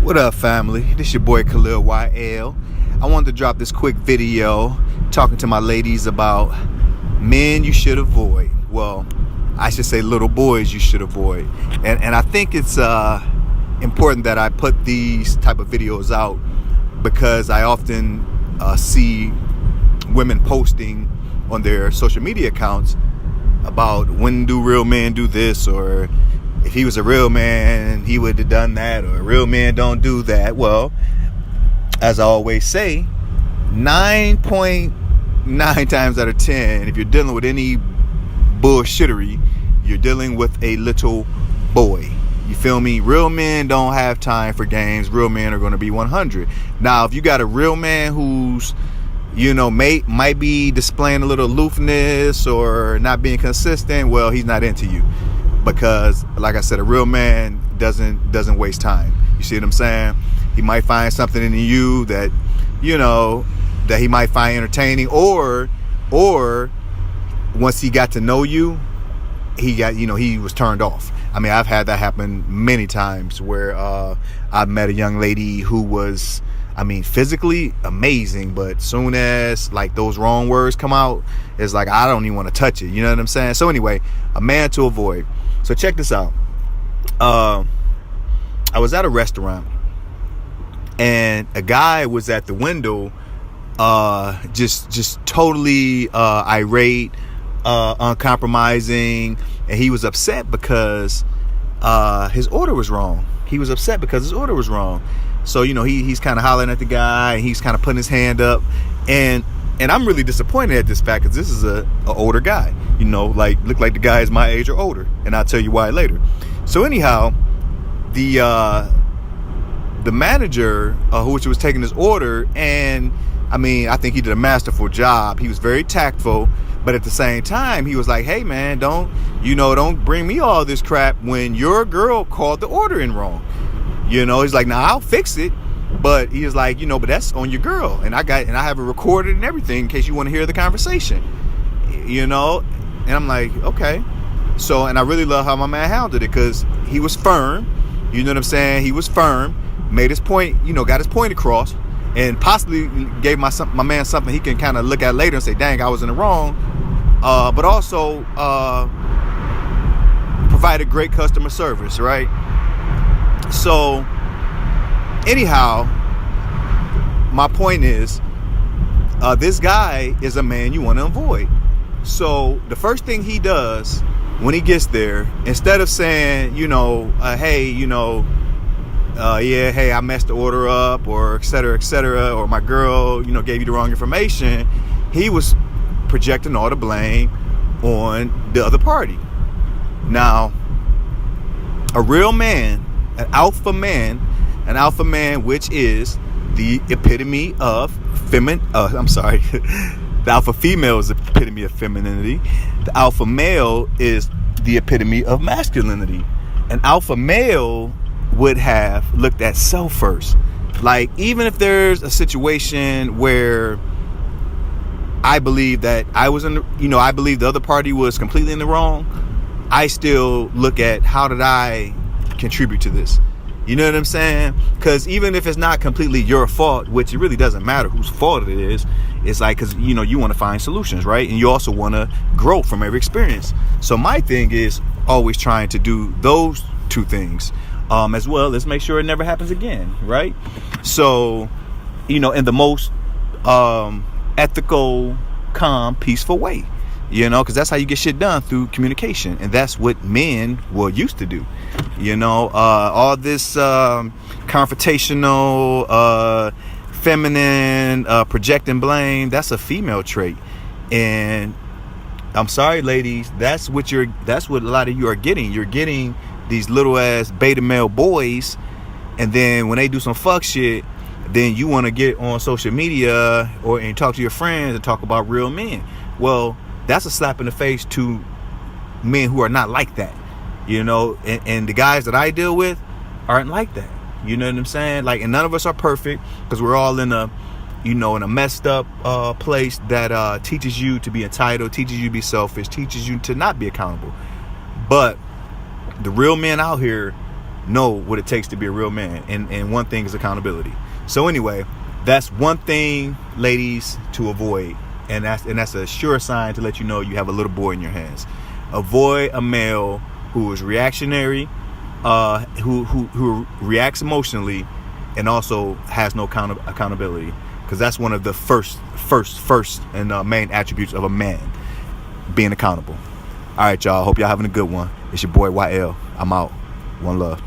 What up, family? This your boy Khalil YL. I wanted to drop this quick video talking to my ladies about men you should avoid. Well, I should say little boys you should avoid. And I think it's important that I put these type of videos out because I often see women posting on their social media accounts about when do real men do this, or if he was a real man, he would have done that, or real men don't do that. Well, as I always say, 9.9 times out of 10, if you're dealing with any bullshittery, you're dealing with a little boy. You feel me? Real men don't have time for games. Real men are going to be 100. Now, if you got a real man who's, might be displaying a little aloofness or not being consistent, well, he's not into you. Because, like I said, a real man doesn't waste time. You see what I'm saying? He might find something in you that, that he might find entertaining, or once he got to know you, he was turned off. I mean, I've had that happen many times where I met a young lady who was, physically amazing, but soon as like those wrong words come out, it's like I don't even want to touch it. You know what I'm saying? So anyway, a man to avoid. So check this out. I was at a restaurant and a guy was at the window, just totally irate, uncompromising, and he was upset because his order was wrong. He was upset because his order was wrong. So he's kind of hollering at the guy, and he's kind of putting his hand up, and I'm really disappointed at this fact because this is a older guy, look like the guy is my age or older, and I'll tell you why later. So anyhow, the manager who was taking his order, and I think he did a masterful job. He was very tactful, but at the same time, he was like, "Hey man, don't bring me all this crap when your girl called the order in wrong." He's like, "Nah, I'll fix it." But he was like, but that's on your girl, and I have it recorded and everything in case you want to hear the conversation, and I'm like, okay. So, and I really love how my man handled it because he was firm. You know what I'm saying? He was firm, made his point, got his point across, and possibly gave my man something he can kind of look at later and say, dang, I was in the wrong. But also provided great customer service, right? So anyhow, my point is, this guy is a man you want to avoid. So the first thing he does when he gets there, instead of saying, hey, I messed the order up, or et cetera, or my girl, gave you the wrong information, he was projecting all the blame on the other party. Now, a real man, an alpha man, which is the epitome of the alpha female is the epitome of femininity. The alpha male is the epitome of masculinity. An alpha male would have looked at self first. Like, even if there's a situation where I believe that I was I believe the other party was completely in the wrong, I still look at how did I contribute to this. You know what I'm saying? Because even if it's not completely your fault, which it really doesn't matter whose fault it is, it's like, because you want to find solutions, right? And you also want to grow from every experience. So my thing is always trying to do those two things, as well as make sure it never happens again, right? So in the most ethical, calm, peaceful way, because that's how you get shit done, through communication. And that's what men used to do. All this confrontational, feminine, projecting blame, that's a female trait. And I'm sorry, ladies, that's what a lot of you are getting. You're getting these little ass beta male boys, and then when they do some fuck shit, then you want to get on social media and talk to your friends and talk about real men. Well, that's a slap in the face to men who are not like that, and the guys that I deal with aren't like that. You know what I'm saying? Like, and none of us are perfect, because we're all in a messed up place that teaches you to be entitled, teaches you to be selfish, teaches you to not be accountable. But the real men out here know what it takes to be a real man. And one thing is accountability. So anyway, that's one thing, ladies, to avoid. And that's a sure sign to let you know you have a little boy in your hands. Avoid a male who is reactionary, who reacts emotionally, and also has no accountability. Because that's one of the first and main attributes of a man, being accountable. All right, y'all. Hope y'all having a good one. It's your boy YL. I'm out. One love.